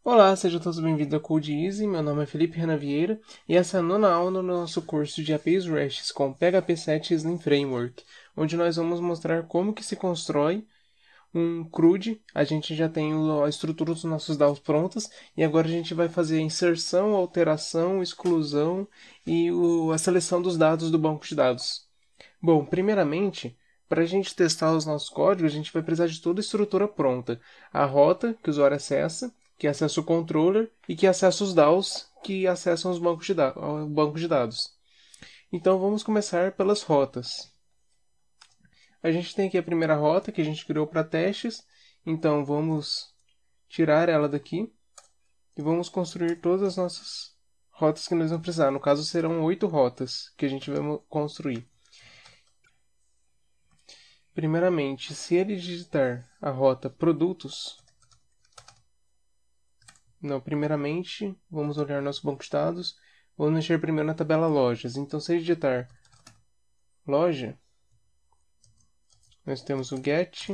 Olá, sejam todos bem-vindos a Code Easy. Meu nome é Felipe Renan Vieira e essa é a nona aula no nosso curso de APIs REST com PHP 7 Slim Framework, onde nós vamos mostrar como que se constrói um CRUD. A gente já tem a estrutura dos nossos DAOs prontas e agora a gente vai fazer a inserção, alteração, exclusão e a seleção dos dados do banco de dados. Bom, primeiramente, para a gente testar os nossos códigos, a gente vai precisar de toda a estrutura pronta. A rota que o usuário acessa, que acessa o controller e que acessa os DAOs que acessam os bancos o banco de dados. Então vamos começar pelas rotas. A gente tem aqui a primeira rota que a gente criou para testes. Então vamos tirar ela daqui e vamos construir todas as nossas rotas que nós vamos precisar. No caso serão 8 rotas que a gente vai construir. Primeiramente, se ele digitar a rota produtos, primeiramente, vamos olhar nosso banco de dados, vamos mexer primeiro na tabela lojas. Então, se ele digitar loja, nós temos o get,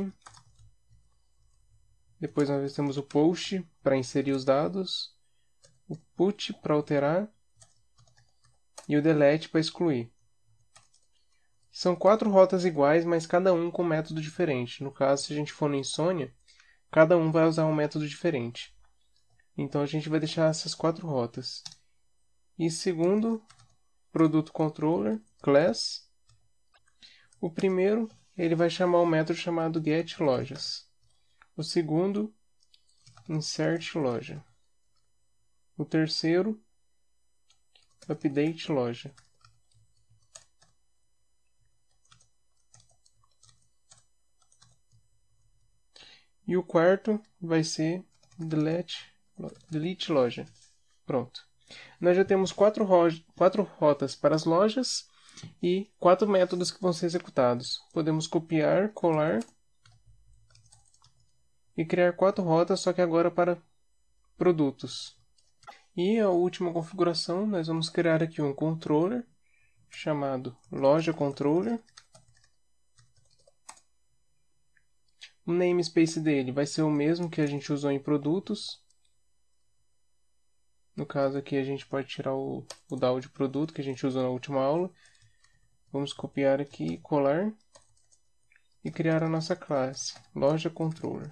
depois nós temos o post para inserir os dados, o put para alterar e o delete para excluir. São 4 rotas iguais, mas cada um com um método diferente. No caso, se a gente for no Insomnia, cada um vai usar um método diferente. Então a gente vai deixar essas 4 rotas. E segundo, produto controller, class. O primeiro, ele vai chamar um método chamado getLojas. O segundo, insertLoja. O terceiro, updateLoja. E o quarto vai ser deleteLoja. Pronto. Nós já temos 4 rotas para as lojas e 4 métodos que vão ser executados. Podemos copiar, colar e criar 4 rotas, só que agora para produtos. E a última configuração, nós vamos criar aqui um controller chamado loja controller. O namespace dele vai ser o mesmo que a gente usou em produtos. No caso aqui a gente pode tirar o DAO de produto que a gente usou na última aula. Vamos copiar aqui, colar e criar a nossa classe, loja controller.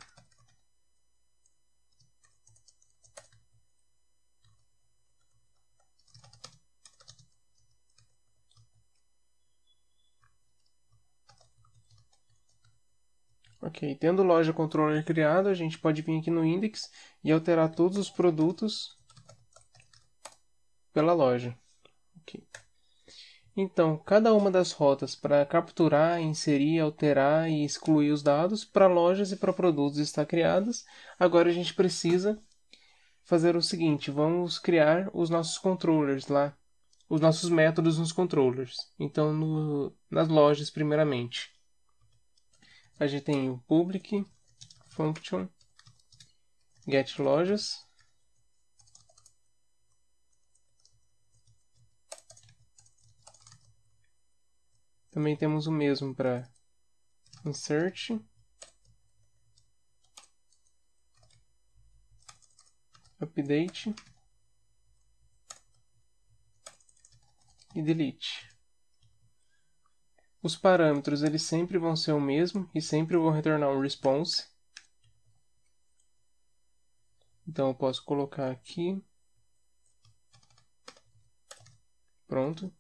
Ok, tendo loja controller criado, a gente pode vir aqui no index e alterar todos os produtos pela loja. Okay. Então, cada uma das rotas para capturar, inserir, alterar e excluir os dados para lojas e para produtos está criadas. Agora a gente precisa fazer o seguinte, vamos criar os nossos controllers lá, os nossos métodos nos controllers. Então, nas lojas primeiramente. A gente tem o public function getLojas. Também temos o mesmo para insert, update e delete. Os parâmetros eles sempre vão ser o mesmo e sempre vão retornar um response. Então eu posso colocar aqui. Pronto.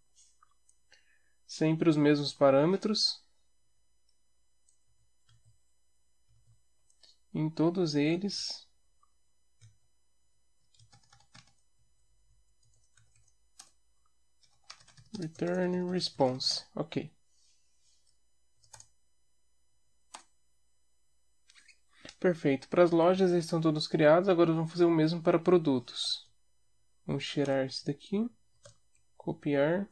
Sempre os mesmos parâmetros. Em todos eles. Return response. Ok. Perfeito. Para as lojas eles estão todos criados. Agora vamos fazer o mesmo para produtos. Vamos tirar esse daqui. Copiar.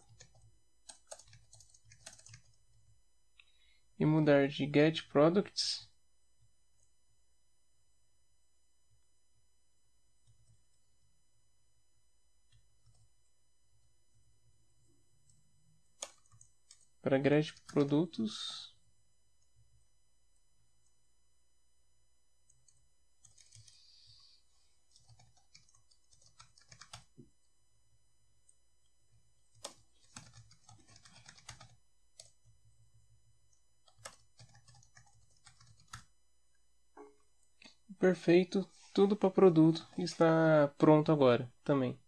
E mudar de getProducts para getProdutos. Perfeito, tudo para produto está pronto agora também.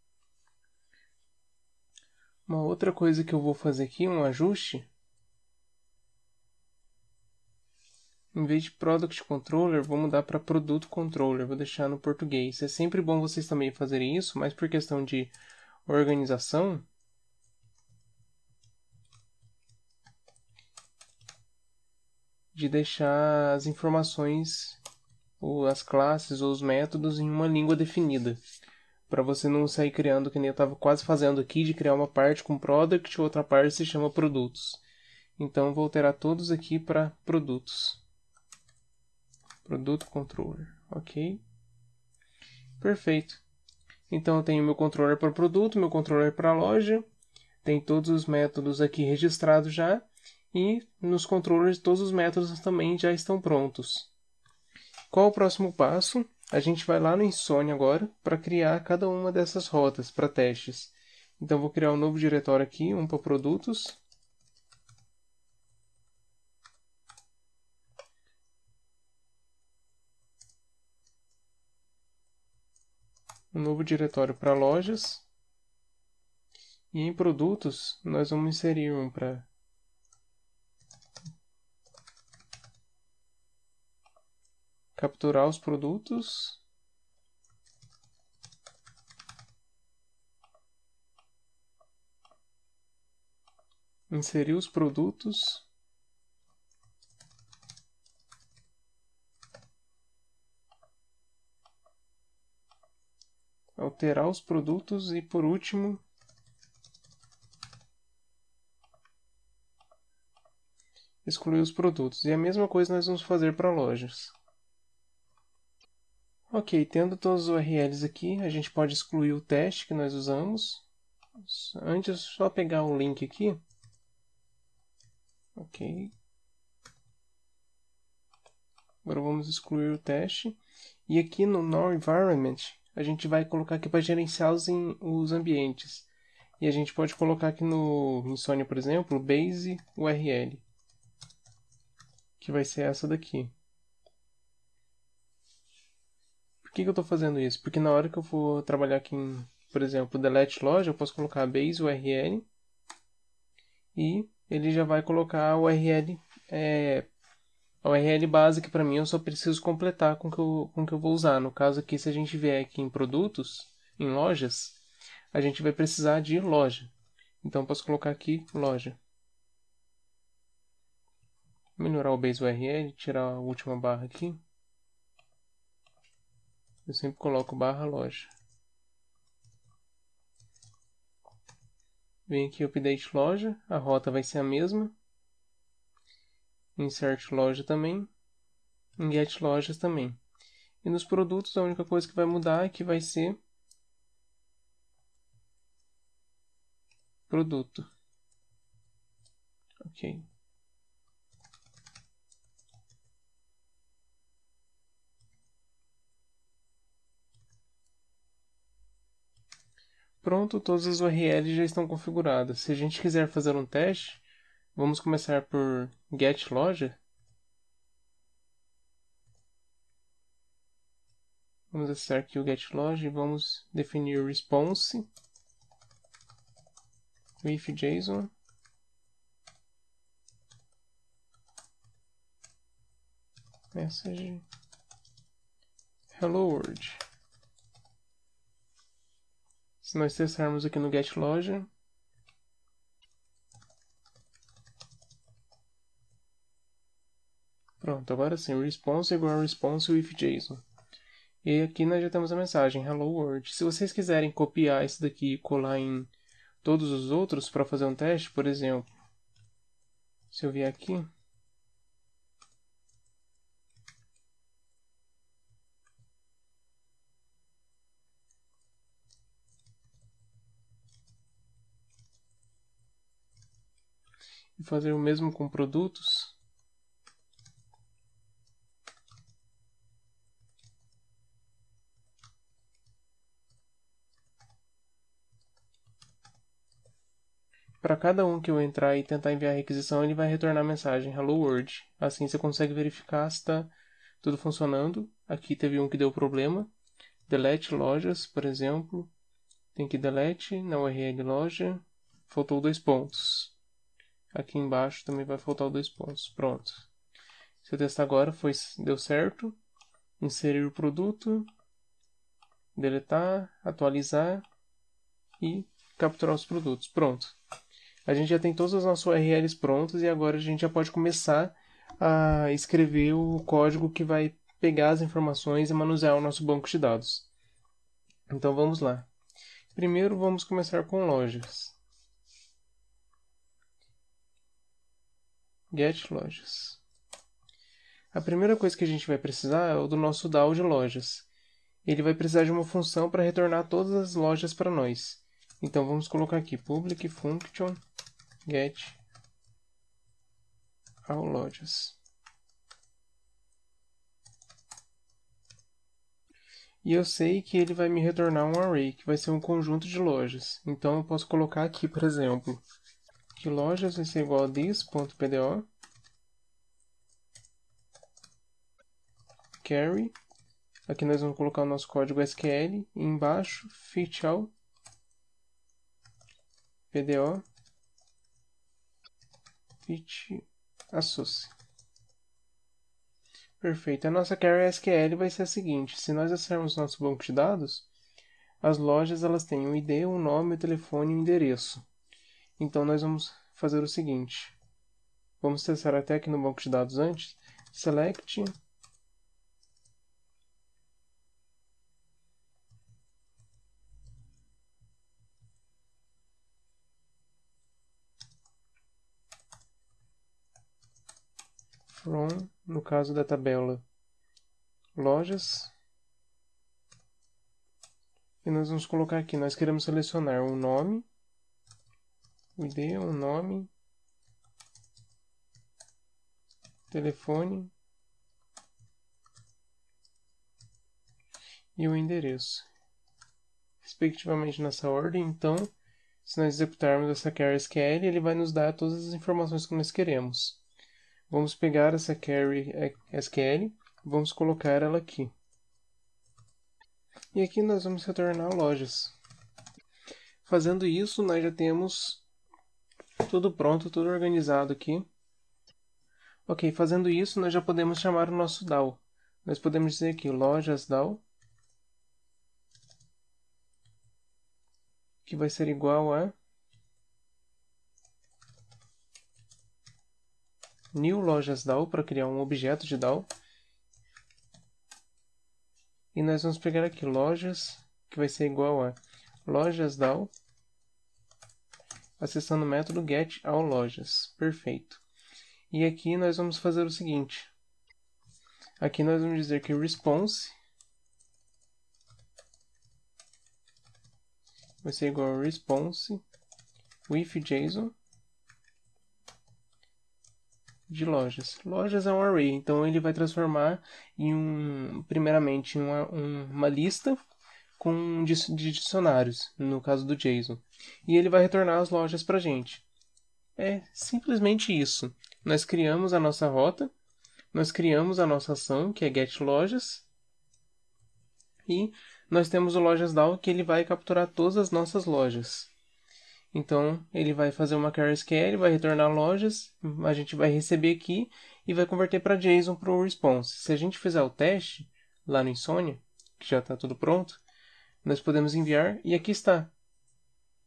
Uma outra coisa que eu vou fazer aqui, um ajuste. Em vez de Product Controller, vou mudar para Produto Controller, vou deixar no português. É sempre bom vocês também fazerem isso, mas por questão de organização, de deixar as informações, ou as classes, ou os métodos em uma língua definida. Para você não sair criando, que nem eu estava quase fazendo aqui, de criar uma parte com Product e outra parte se chama Produtos. Então, vou alterar todos aqui para Produtos. Produto Controller, ok? Perfeito. Então, eu tenho meu controller para produto, meu controller para loja, tem todos os métodos aqui registrados já, e nos controllers todos os métodos também já estão prontos. Qual o próximo passo? A gente vai lá no Insone agora para criar cada uma dessas rotas para testes. Então, vou criar um novo diretório aqui, um para produtos. Um novo diretório para lojas. E em produtos, nós vamos inserir um para capturar os produtos. Inserir os produtos. Alterar os produtos e, por último, excluir os produtos. E a mesma coisa nós vamos fazer para lojas. Ok, tendo todos os URLs aqui, a gente pode excluir o teste que nós usamos. Antes, só pegar o link aqui. Ok. Agora vamos excluir o teste. E aqui no Now Environment, a gente vai colocar aqui para gerenciar os ambientes. E a gente pode colocar aqui no Insone, por exemplo, base URL, que vai ser essa daqui. Por que eu estou fazendo isso? Porque na hora que eu for trabalhar aqui em, por exemplo, delete loja, eu posso colocar base URL e ele já vai colocar a URL, a URL base que para mim eu só preciso completar com o que eu vou usar. No caso aqui, se a gente vier aqui em produtos, em lojas, a gente vai precisar de loja. Então eu posso colocar aqui loja. Melhorar o base URL, tirar a última barra aqui. Eu sempre coloco barra loja. Vem aqui update loja, a rota vai ser a mesma. Insert loja também. Em get lojas também. E nos produtos a única coisa que vai mudar é que vai ser produto. Ok. Pronto, todas as URLs já estão configuradas. Se a gente quiser fazer um teste, vamos começar por get loja. Vamos acessar aqui o get loja e vamos definir response with JSON. Message hello world. Se nós testarmos aqui no get loja, pronto, agora sim, response igual a response with JSON. E aqui nós já temos a mensagem hello world. Se vocês quiserem copiar isso daqui e colar em todos os outros para fazer um teste, por exemplo, se eu vier aqui, e fazer o mesmo com produtos, para cada um que eu entrar e tentar enviar a requisição, ele vai retornar a mensagem hello world. Assim você consegue verificar se está tudo funcionando. Aqui teve um que deu problema. Delete lojas, por exemplo. Tem que delete na URL loja. Faltou 2 pontos. Aqui embaixo também vai faltar 2 pontos. Pronto. Se eu testar agora, deu certo. Inserir o produto. Deletar, atualizar e capturar os produtos. Pronto. A gente já tem todas as nossas URLs prontas e agora a gente já pode começar a escrever o código que vai pegar as informações e manusear o nosso banco de dados. Então vamos lá. Primeiro vamos começar com lojas. Get lojas. A primeira coisa que a gente vai precisar é o do nosso DAO de lojas. Ele vai precisar de uma função para retornar todas as lojas para nós. Então vamos colocar aqui public function get all lojas. E eu sei que ele vai me retornar um array, que vai ser um conjunto de lojas. Então eu posso colocar aqui, por exemplo, que lojas vai ser igual a this.pdo carry. Aqui nós vamos colocar o nosso código SQL e embaixo fit all pdo fit associe. Perfeito. A nossa carry SQL vai ser a seguinte: se nós acessarmos nosso banco de dados, as lojas elas têm um ID, um nome, um telefone e um endereço. Então nós vamos fazer o seguinte: vamos testar até aqui no banco de dados antes. Select from, no caso da tabela, lojas. E nós vamos colocar aqui, nós queremos selecionar um nome, o ID, um nome, telefone e o endereço, respectivamente nessa ordem. Então, se nós executarmos essa carry SQL, ele vai nos dar todas as informações que nós queremos. Vamos pegar essa carry SQL, vamos colocar ela aqui. E aqui nós vamos retornar lojas. Fazendo isso, nós já temos tudo pronto, tudo organizado aqui. Ok, fazendo isso, nós já podemos chamar o nosso DAO. Nós podemos dizer aqui, lojas DAO, que vai ser igual a new lojas DAO, para criar um objeto de DAO. E nós vamos pegar aqui lojas, que vai ser igual a lojas DAO, acessando o método get all lojas. Perfeito. E aqui nós vamos fazer o seguinte. Aqui nós vamos dizer que response vai ser igual a response with JSON de lojas. Lojas é um array, então ele vai transformar em primeiramente uma lista com de dicionários, no caso do JSON. E ele vai retornar as lojas para a gente. É simplesmente isso. Nós criamos a nossa rota, nós criamos a nossa ação, que é get lojas, e nós temos o lojas DAO, que ele vai capturar todas as nossas lojas. Então, ele vai fazer uma carry SQL, vai retornar lojas, a gente vai receber aqui e vai converter para JSON para o response. Se a gente fizer o teste lá no Insomnia, que já está tudo pronto, nós podemos enviar e aqui está.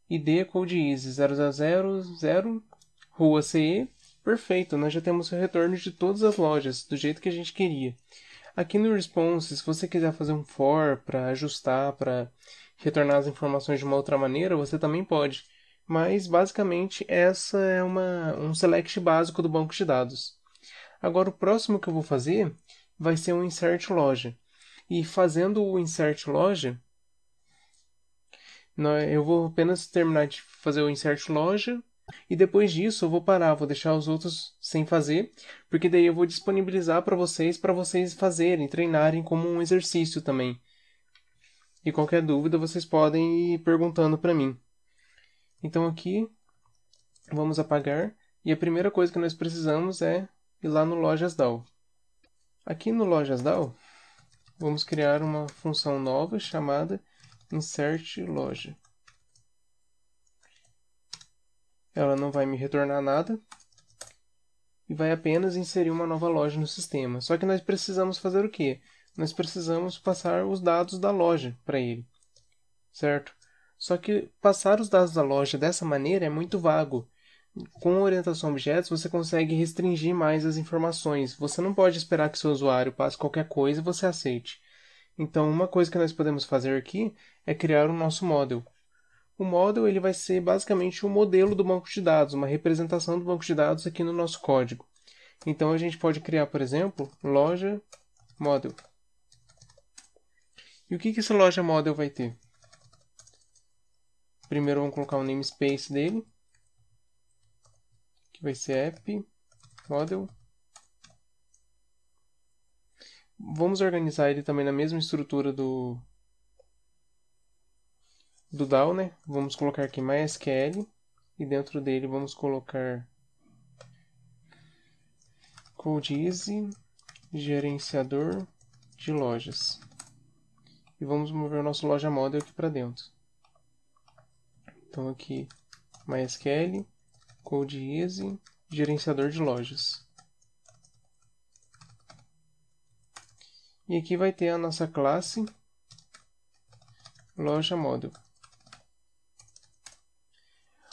ID code easy 0000, rua CE, perfeito, nós já temos o retorno de todas as lojas, do jeito que a gente queria. Aqui no response, se você quiser fazer um for para ajustar, para retornar as informações de uma outra maneira, você também pode. Mas, basicamente, essa é um select básico do banco de dados. Agora, o próximo que eu vou fazer vai ser um insert loja. E fazendo o insert loja, eu vou apenas terminar de fazer o insert loja. E depois disso eu vou parar, vou deixar os outros sem fazer, porque daí eu vou disponibilizar para vocês fazerem, treinarem como um exercício também. E qualquer dúvida vocês podem ir perguntando para mim. Então aqui, vamos apagar, e a primeira coisa que nós precisamos é ir lá no Lojas DAO. Aqui no Lojas DAO, vamos criar uma função nova chamada insertLoja. Ela não vai me retornar nada e vai apenas inserir uma nova loja no sistema. Só que nós precisamos fazer o quê? Nós precisamos passar os dados da loja para ele, certo? Só que passar os dados da loja dessa maneira é muito vago. Com orientação a objetos, você consegue restringir mais as informações. Você não pode esperar que seu usuário passe qualquer coisa e você aceite. Então, uma coisa que nós podemos fazer aqui é criar o nosso model. O model ele vai ser basicamente o modelo do banco de dados, uma representação do banco de dados aqui no nosso código. Então, a gente pode criar, por exemplo, loja model. E o que esse loja model vai ter? Primeiro, vamos colocar o namespace dele, que vai ser app model. Vamos organizar ele também na mesma estrutura do DAO, né? Vamos colocar aqui MySQL e dentro dele vamos colocar CodeEasy gerenciador de lojas. E vamos mover o nosso loja model aqui para dentro. Então aqui MySQL, CodeEasy, gerenciador de lojas. E aqui vai ter a nossa classe loja model.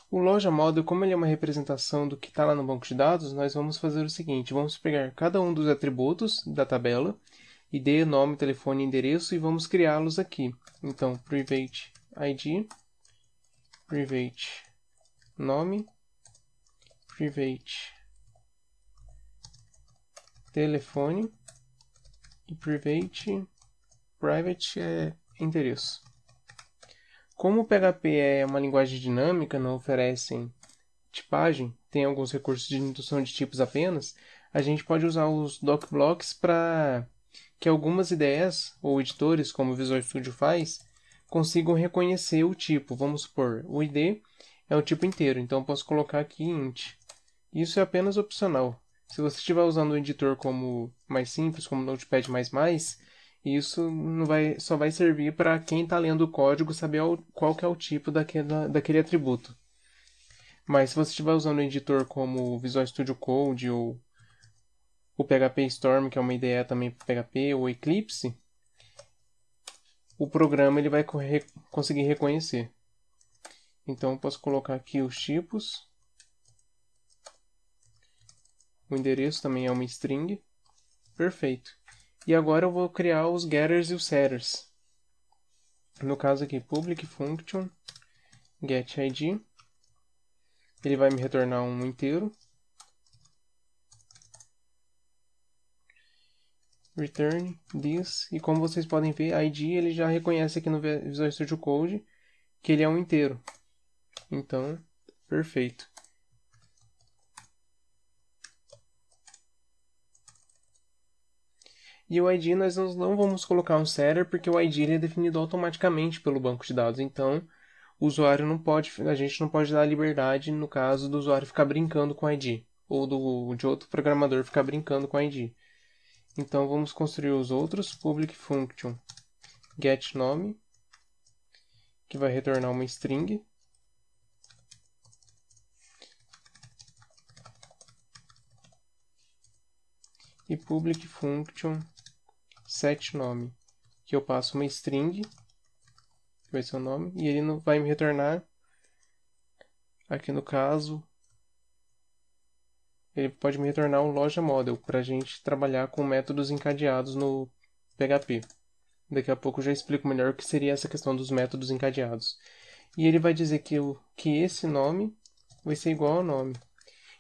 O loja model, como ele é uma representação do que está lá no banco de dados, nós vamos fazer o seguinte: vamos pegar cada um dos atributos da tabela, ID, nome, telefone e endereço, e vamos criá-los aqui. Então, private ID, private nome, private telefone e private endereço. Como o PHP é uma linguagem dinâmica, não oferecem tipagem, tem alguns recursos de indução de tipos apenas, a gente pode usar os docblocks para que algumas IDEs ou editores, como o Visual Studio faz, consigam reconhecer o tipo. Vamos supor, o ID é um tipo inteiro, então eu posso colocar aqui int. Isso é apenas opcional. Se você estiver usando o editor como mais simples, como Notepad++, isso não vai, só vai servir para quem está lendo o código saber qual que é o tipo daquele atributo. Mas se você estiver usando o editor como o Visual Studio Code ou o PHP Storm, que é uma IDE também para PHP, ou Eclipse, o programa ele vai conseguir reconhecer. Então eu posso colocar aqui os tipos. O endereço também é uma string. Perfeito. E agora eu vou criar os getters e os setters. No caso aqui, public function getID. Ele vai me retornar um inteiro. Return this. E como vocês podem ver, ID ele já reconhece aqui no Visual Studio Code que ele é um inteiro. Então, perfeito. E o ID nós não vamos colocar um setter porque o ID ele é definido automaticamente pelo banco de dados. Então, o usuário não pode, a gente não pode dar liberdade no caso do usuário ficar brincando com o ID ou de outro programador ficar brincando com o ID. Então vamos construir os outros public function getNome, que vai retornar uma string. E public function setNome, que eu passo uma string, que vai ser o nome, e ele não vai me retornar, aqui no caso, ele pode me retornar um loja model, para a gente trabalhar com métodos encadeados no PHP. Daqui a pouco eu já explico melhor o que seria essa questão dos métodos encadeados. E ele vai dizer que esse nome vai ser igual ao nome.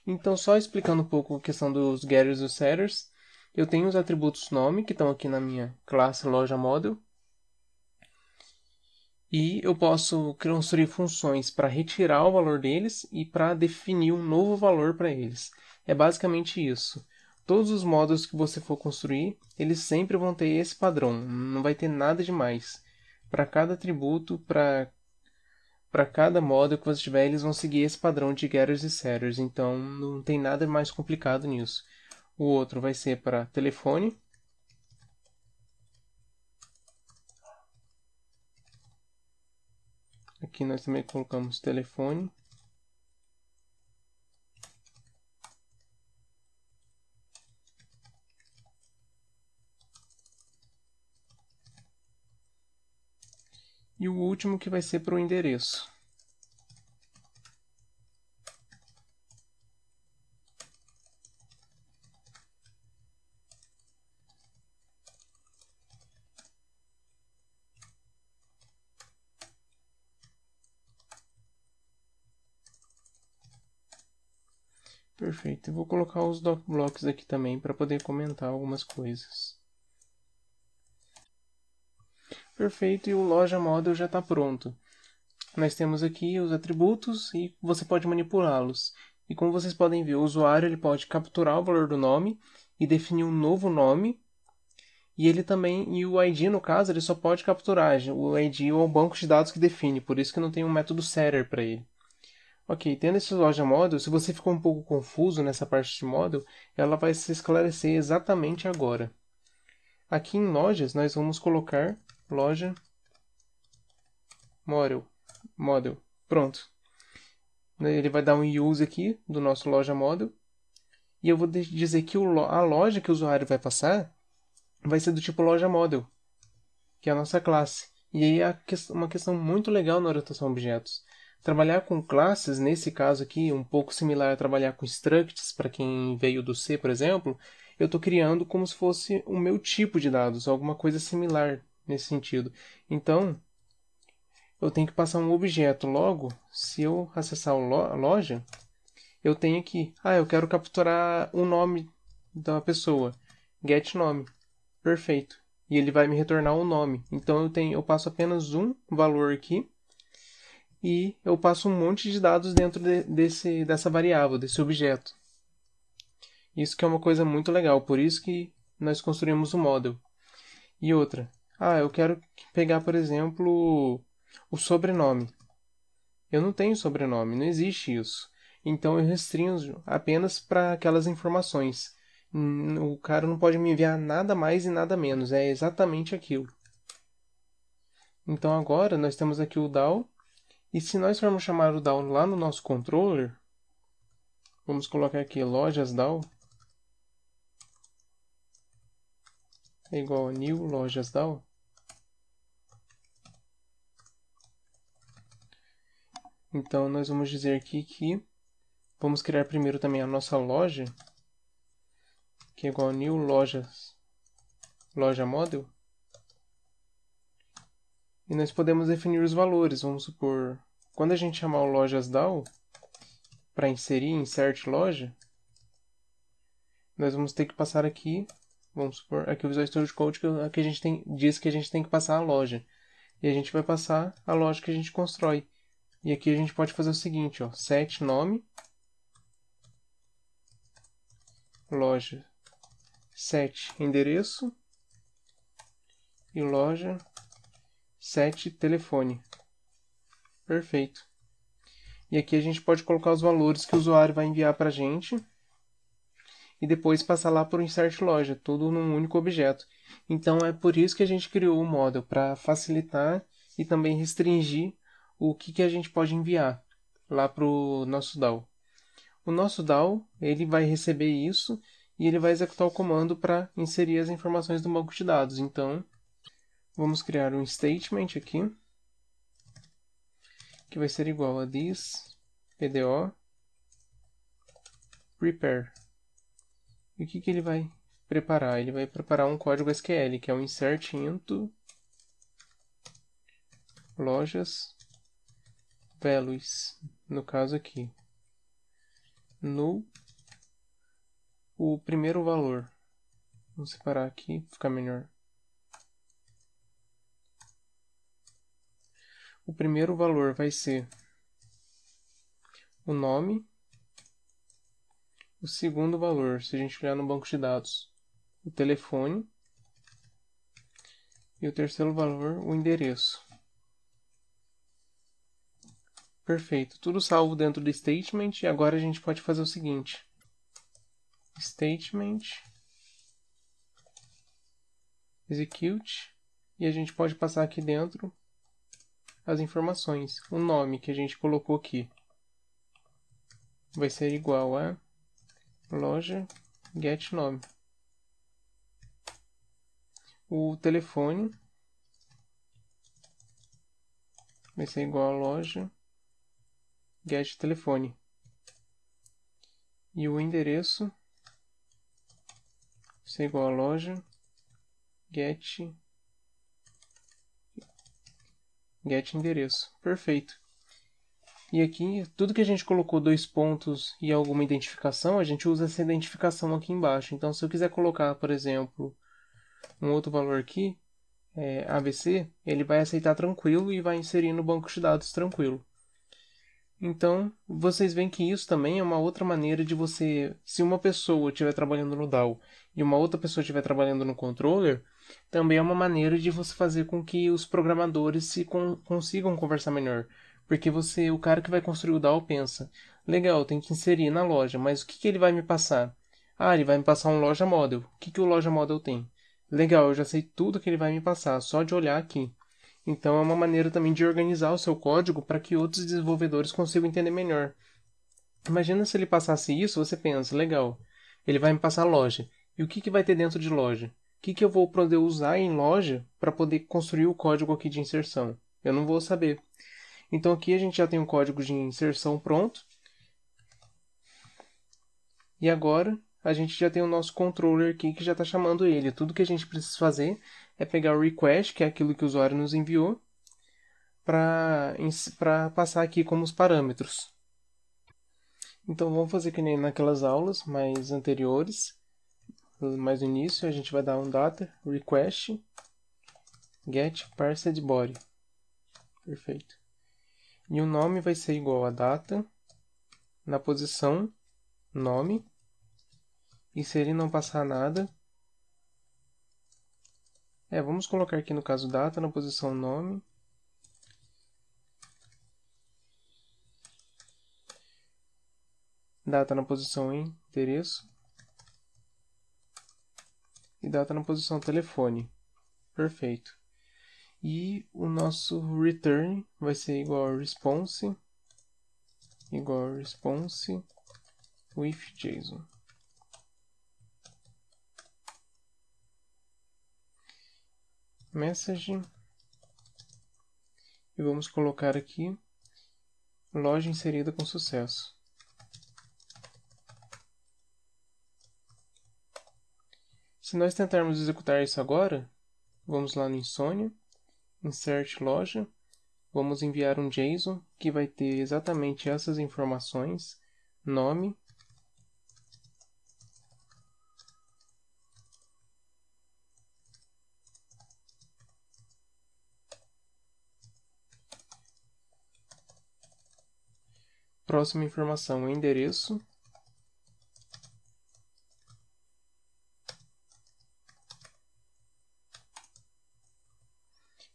Então, só explicando um pouco a questão dos getters e os setters, eu tenho os atributos nome, que estão aqui na minha classe loja model. E eu posso construir funções para retirar o valor deles e para definir um novo valor para eles. É basicamente isso. Todos os módulos que você for construir, eles sempre vão ter esse padrão. Não vai ter nada demais. Para cada atributo, para cada módulo que você tiver, eles vão seguir esse padrão de getters e setters. Então, não tem nada mais complicado nisso. O outro vai ser para telefone. aqui nós também colocamos telefone. E o último que vai ser para o endereço. Perfeito. Eu vou colocar os docblocks aqui também para poder comentar algumas coisas. Perfeito, e o loja model já está pronto. Nós temos aqui os atributos e você pode manipulá-los. E como vocês podem ver, o usuário ele pode capturar o valor do nome e definir um novo nome. E ele também, e o ID no caso, ele só pode capturar. O ID é o banco de dados que define, por isso que não tem um método setter para ele. Ok, tendo esse loja model, se você ficou um pouco confuso nessa parte de model, ela vai se esclarecer exatamente agora. Aqui em lojas, nós vamos colocar loja model. Pronto. Ele vai dar um use aqui do nosso loja model. E eu vou dizer que a loja que o usuário vai passar vai ser do tipo loja model, que é a nossa classe. E aí é uma questão muito legal na orientação a objetos. Trabalhar com classes, nesse caso aqui, um pouco similar a trabalhar com structs, para quem veio do C, por exemplo, eu estou criando como se fosse o meu tipo de dados, alguma coisa similar nesse sentido. Então, eu tenho que passar um objeto. Logo, se eu acessar a loja, eu tenho aqui, eu quero capturar o nome da pessoa. Get nome. Perfeito. E ele vai me retornar um nome. Então eu passo apenas um valor aqui e eu passo um monte de dados dentro dessa variável, desse objeto. Isso que é uma coisa muito legal, por isso que nós construímos o model. E outra, eu quero pegar, por exemplo, o sobrenome. Eu não tenho sobrenome, não existe isso. Então eu restringo apenas para aquelas informações. O cara não pode me enviar nada mais e nada menos, é exatamente aquilo. Então agora nós temos aqui o DAO, e se nós formos chamar o DAO lá no nosso controller, vamos colocar aqui lojas DAO, é igual a new lojas DAO. Então nós vamos dizer aqui que vamos criar primeiro também a nossa loja, que é igual a new loja model. E nós podemos definir os valores. Vamos supor, quando a gente chamar o lojas DAO, para inserir insert loja, nós vamos ter que passar aqui, vamos supor, aqui o Visual Studio Code que a gente diz que a gente tem que passar a loja. E a gente vai passar a loja que a gente constrói. E aqui a gente pode fazer o seguinte, set nome, loja, set endereço e loja, set telefone. Perfeito. E aqui a gente pode colocar os valores que o usuário vai enviar para a gente e depois passar lá para o insert loja, tudo num único objeto. Então é por isso que a gente criou o model, para facilitar e também restringir o que a gente pode enviar lá para o nosso DAO. O nosso DAO ele vai receber isso e ele vai executar o comando para inserir as informações do banco de dados. Então, vamos criar um statement aqui, que vai ser igual a this pdo prepare. E o que ele vai preparar? Ele vai preparar um código SQL, que é o insert into lojas values, no caso aqui, no o primeiro valor. Vamos separar aqui para ficar melhor. O primeiro valor vai ser o nome. O segundo valor, se a gente olhar no banco de dados, o telefone. E o terceiro valor, o endereço. Perfeito. Tudo salvo dentro do statement. E agora a gente pode fazer o seguinte. Statement. Execute. E a gente pode passar aqui dentro as informações. O nome que a gente colocou aqui vai ser igual a loja get nome. O telefone vai ser igual a loja get telefone. E o endereço vai ser igual a loja get endereço. Perfeito. E aqui, tudo que a gente colocou 2 pontos e alguma identificação, a gente usa essa identificação aqui embaixo. Então, se eu quiser colocar, por exemplo, um outro valor aqui, ABC, ele vai aceitar tranquilo e vai inserir no banco de dados tranquilo. Então, vocês veem que isso também é uma outra maneira de você, se uma pessoa estiver trabalhando no DAO e uma outra pessoa estiver trabalhando no controller, também é uma maneira de você fazer com que os programadores consigam conversar melhor. Porque o cara que vai construir o DAO pensa, legal, tem que inserir na loja, mas o que ele vai me passar? Ah, ele vai me passar um loja model. O que o loja model tem? Legal, eu já sei tudo que ele vai me passar, só de olhar aqui. Então é uma maneira também de organizar o seu código para que outros desenvolvedores consigam entender melhor. Imagina se ele passasse isso, você pensa, legal, ele vai me passar loja. E o que vai ter dentro de loja? O que eu vou poder usar em loja para poder construir o código aqui de inserção? Eu não vou saber. Então aqui a gente já tem um código de inserção pronto. E agora a gente já tem o nosso controller aqui que já está chamando ele. Tudo que a gente precisa fazer é pegar o request, que é aquilo que o usuário nos enviou, para passar aqui como os parâmetros. Então vamos fazer que nem naquelas aulas mais anteriores. Mais no início a gente vai dar um data request get parsed body. Perfeito. E o nome vai ser igual a data na posição nome. E se ele não passar nada, vamos colocar aqui no caso data na posição nome. Data na posição endereço. E data na posição telefone. Perfeito. E o nosso return vai ser igual a response with JSON. Message. E vamos colocar aqui loja inserida com sucesso. Se nós tentarmos executar isso agora, vamos lá no Insomnia, insert loja, vamos enviar um JSON que vai ter exatamente essas informações, nome, próxima informação, endereço,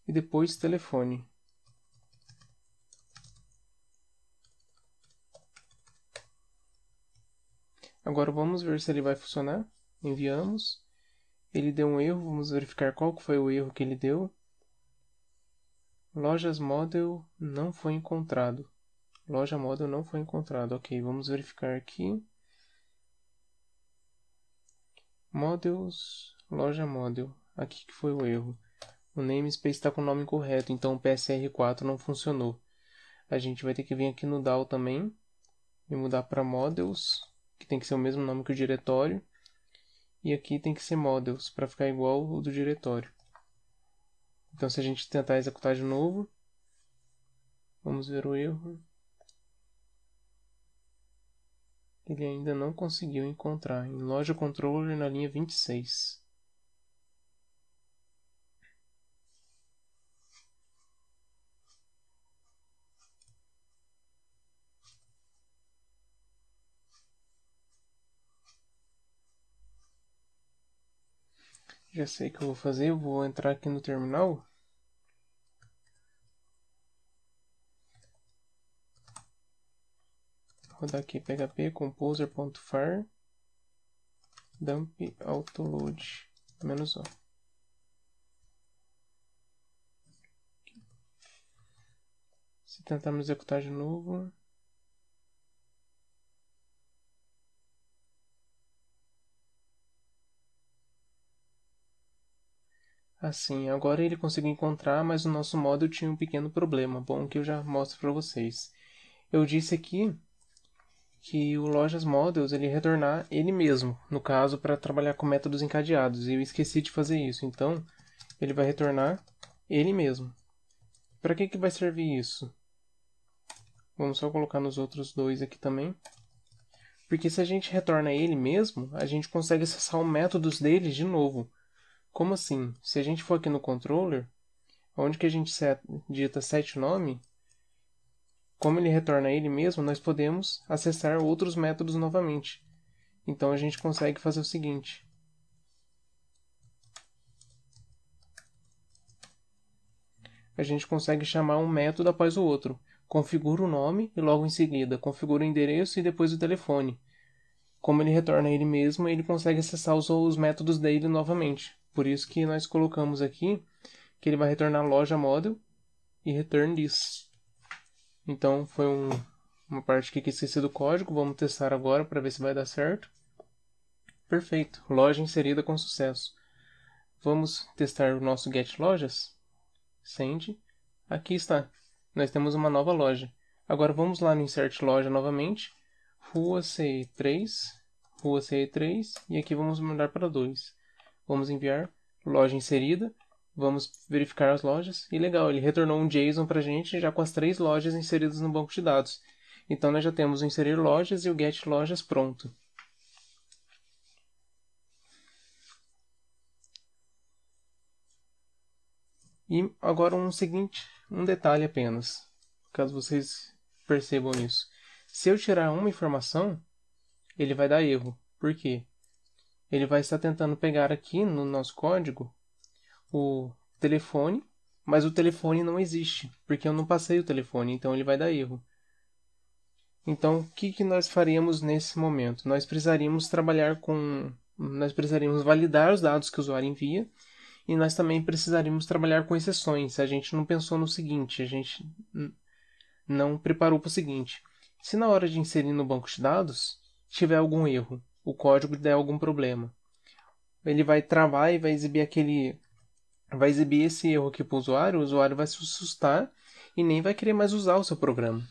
e depois telefone. Agora vamos ver se ele vai funcionar. Enviamos. Ele deu um erro, vamos verificar qual foi o erro que ele deu. Lojas model não foi encontrado. Loja model não foi encontrado. Ok, vamos verificar aqui. Models, loja model. Aqui que foi o erro. O namespace está com o nome incorreto, então o PSR4 não funcionou. A gente vai ter que vir aqui no DAO também e mudar para models, que tem que ser o mesmo nome que o diretório. E aqui tem que ser models, para ficar igual o do diretório. Então se a gente tentar executar de novo, vamos ver o erro. Ele ainda não conseguiu encontrar em loja controller na linha 26. Já sei o que eu vou fazer, eu vou entrar aqui no terminal. Rodar aqui php composer.var dump autoload -o. Se tentarmos executar de novo... Assim, agora ele conseguiu encontrar, mas o nosso model tinha um pequeno problema. Bom, que eu já mostro para vocês. Eu disse aqui que o Lojas Models ele ia retornar ele mesmo, no caso, para trabalhar com métodos encadeados. E eu esqueci de fazer isso, então ele vai retornar ele mesmo. Para que vai servir isso? Vamos só colocar nos outros dois aqui também. Porque se a gente retorna ele mesmo, a gente consegue acessar os métodos dele de novo. Como assim? Se a gente for aqui no controller, onde que a gente digita setNome, como ele retorna ele mesmo, nós podemos acessar outros métodos novamente. Então a gente consegue fazer o seguinte. A gente consegue chamar um método após o outro. Configura o nome e logo em seguida configura o endereço e depois o telefone. Como ele retorna ele mesmo, ele consegue acessar os métodos dele novamente. Por isso que nós colocamos aqui que ele vai retornar loja model e return this. Então foi uma parte aqui que esqueci do código. Vamos testar agora para ver se vai dar certo. Perfeito, loja inserida com sucesso. Vamos testar o nosso get lojas. Send. Aqui está. Nós temos uma nova loja. Agora vamos lá no insert loja novamente. Rua CE3. Rua CE3. E aqui vamos mudar para 2. Vamos enviar loja inserida. Vamos verificar as lojas. E legal, ele retornou um JSON para a gente já com as 3 lojas inseridas no banco de dados. Então nós já temos o inserir lojas e o get lojas pronto. E agora um detalhe apenas, caso vocês percebam isso. Se eu tirar uma informação, ele vai dar erro. Por quê? Ele vai estar tentando pegar aqui no nosso código o telefone, mas o telefone não existe, porque eu não passei o telefone, então ele vai dar erro. Então, o que nós faríamos nesse momento? Nós precisaríamos validar os dados que o usuário envia, e nós também precisaríamos trabalhar com exceções. A gente não pensou no seguinte, a gente não preparou para o seguinte. Se na hora de inserir no banco de dados tiver algum erro, o código der algum problema, ele vai travar e vai exibir esse erro aqui para o usuário vai se assustar e nem vai querer mais usar o seu programa.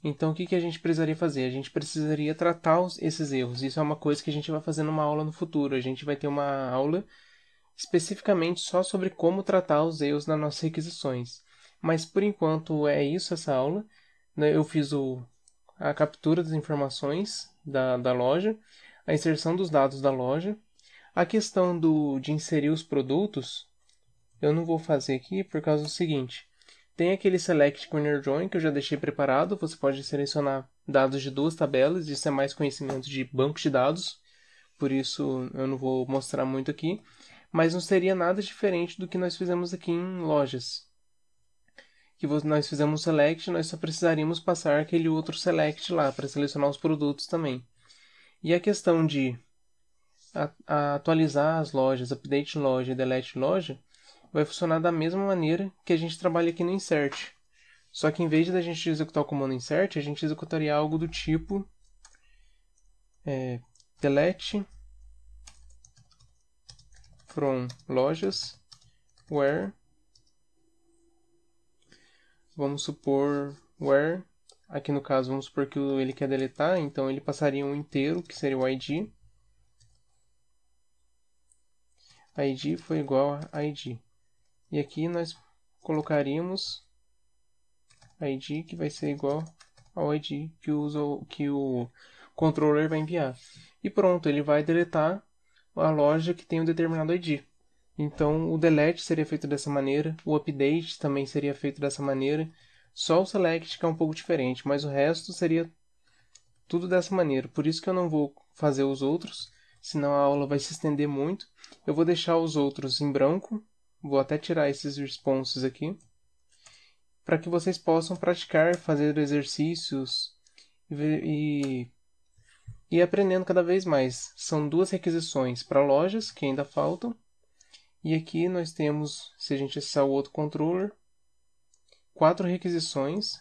Então o que a gente precisaria fazer? A gente precisaria tratar esses erros. Isso é uma coisa que a gente vai fazer numa aula no futuro. A gente vai ter uma aula especificamente só sobre como tratar os erros nas nossas requisições. Mas por enquanto é isso essa aula. Eu fiz a captura das informações da loja, a inserção dos dados da loja, a questão de inserir os produtos, eu não vou fazer aqui por causa do seguinte. Tem aquele Select com Inner Join que eu já deixei preparado. Você pode selecionar dados de 2 tabelas. Isso é mais conhecimento de banco de dados. Por isso eu não vou mostrar muito aqui. Mas não seria nada diferente do que nós fizemos aqui em lojas. Que nós fizemos Select, nós só precisaríamos passar aquele outro Select lá para selecionar os produtos também. E a questão de atualizar as lojas, update loja e delete loja, vai funcionar da mesma maneira que a gente trabalha aqui no insert. Só que em vez de a gente executar o comando insert, a gente executaria algo do tipo delete from lojas where, vamos supor where, aqui no caso vamos supor que ele quer deletar, então ele passaria um inteiro, que seria o ID. ID foi igual a ID. E aqui nós colocaríamos ID que vai ser igual ao ID que o controller vai enviar. E pronto, ele vai deletar a loja que tem um determinado ID. Então o delete seria feito dessa maneira, o update também seria feito dessa maneira, só o select que é um pouco diferente, mas o resto seria tudo dessa maneira. Por isso que eu não vou fazer os outros, senão a aula vai se estender muito. Eu vou deixar os outros em branco, vou até tirar esses responses aqui, para que vocês possam praticar, fazer exercícios e aprendendo cada vez mais. São 2 requisições para lojas que ainda faltam. E aqui nós temos, se a gente acessar o outro controller, 4 requisições.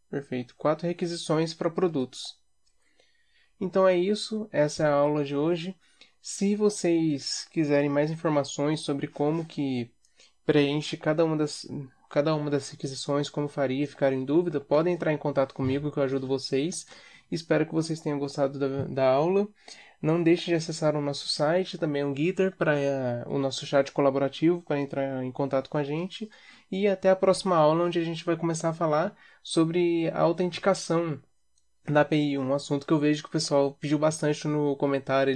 Perfeito, 4 requisições para produtos. Então é isso, essa é a aula de hoje. Se vocês quiserem mais informações sobre como que preenche cada uma das requisições, como faria, ficar em dúvida, podem entrar em contato comigo que eu ajudo vocês. Espero que vocês tenham gostado da aula. Não deixe de acessar o nosso site, também o Gitter, para o nosso chat colaborativo, para entrar em contato com a gente. E até a próxima aula, onde a gente vai começar a falar sobre a autenticação da API, um assunto que eu vejo que o pessoal pediu bastante no comentário,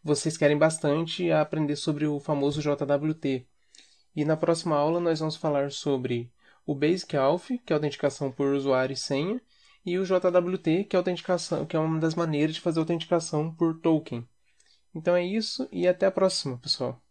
vocês querem bastante aprender sobre o famoso JWT. E na próxima aula nós vamos falar sobre o Basic Auth, que é a autenticação por usuário e senha, e o JWT, que é autenticação, que é uma das maneiras de fazer autenticação por token. Então é isso e até a próxima, pessoal.